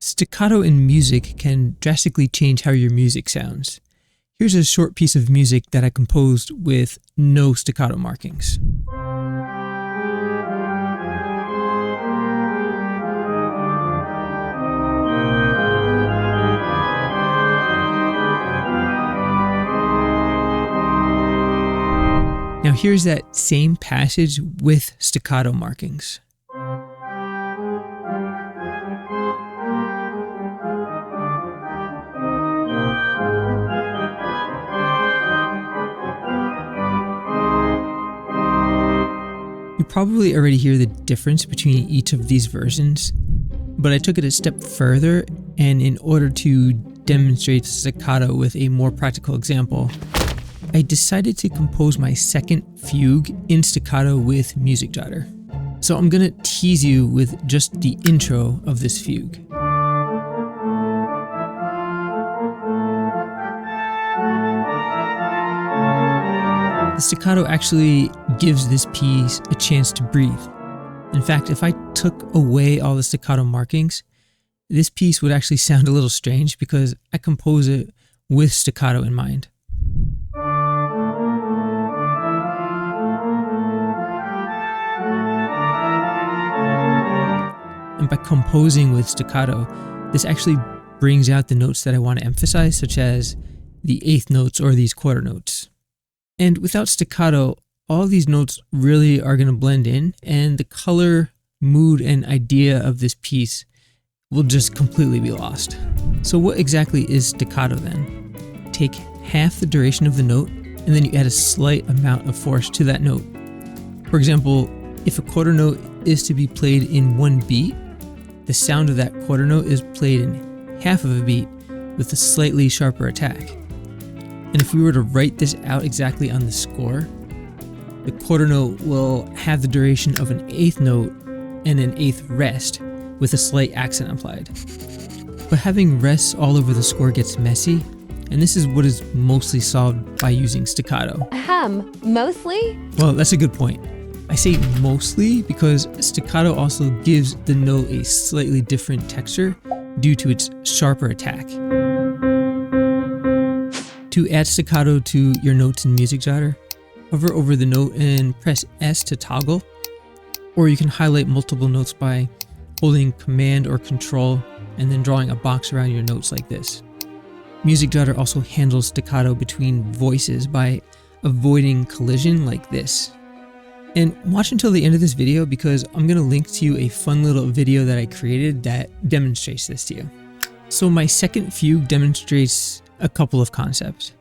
Staccato in music can drastically change how your music sounds. Here's a short piece of music that I composed with no staccato markings. Now here's that same passage with staccato markings. You probably already hear the difference between each of these versions, but I took it a step further, and in order to demonstrate staccato with a more practical example, I decided to compose my second fugue in staccato with MusicJotter. So I'm gonna tease you with just the intro of this fugue. The staccato actually gives this piece a chance to breathe. In fact, if I took away all the staccato markings, this piece would actually sound a little strange because I compose it with staccato in mind. And by composing with staccato, this actually brings out the notes that I want to emphasize, such as the eighth notes or these quarter notes. And without staccato, all these notes really are going to blend in, and the color, mood, and idea of this piece will just completely be lost. So what exactly is staccato then? Take half the duration of the note, and then you add a slight amount of force to that note. For example, if a quarter note is to be played in one beat, the sound of that quarter note is played in half of a beat with a slightly sharper attack. And if we were to write this out exactly on the score, the quarter note will have the duration of an eighth note and an eighth rest with a slight accent applied. But having rests all over the score gets messy, and this is what is mostly solved by using staccato. Mostly? Well, that's a good point. I say mostly because staccato also gives the note a slightly different texture due to its sharper attack. To add staccato to your notes in MusicJotter, hover over the note and press S to toggle, or you can highlight multiple notes by holding Command or Control and then drawing a box around your notes like this. MusicJotter also handles staccato between voices by avoiding collision like this. And watch until the end of this video because I'm going to link to you a fun little video that I created that demonstrates this to you. So my second fugue demonstrates a couple of concepts.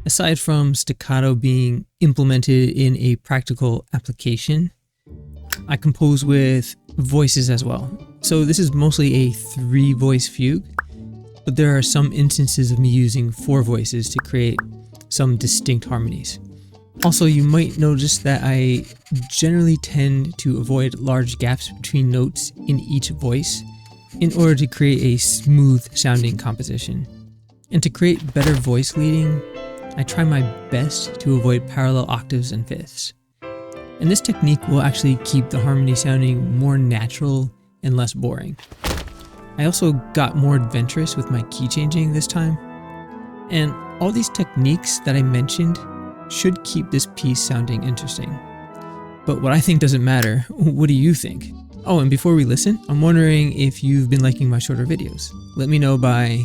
Aside from staccato being implemented in a practical application, I compose with voices as well. So this is mostly a 3-voice fugue, but there are some instances of me using 4 voices to create some distinct harmonies. Also, you might notice that I generally tend to avoid large gaps between notes in each voice in order to create a smooth sounding composition. And to create better voice leading, I try my best to avoid parallel octaves and fifths. And this technique will actually keep the harmony sounding more natural and less boring. I also got more adventurous with my key changing this time. And all these techniques that I mentioned should keep this piece sounding interesting. But what I think doesn't matter. What do you think? Oh, and before we listen, I'm wondering if you've been liking my shorter videos. Let me know by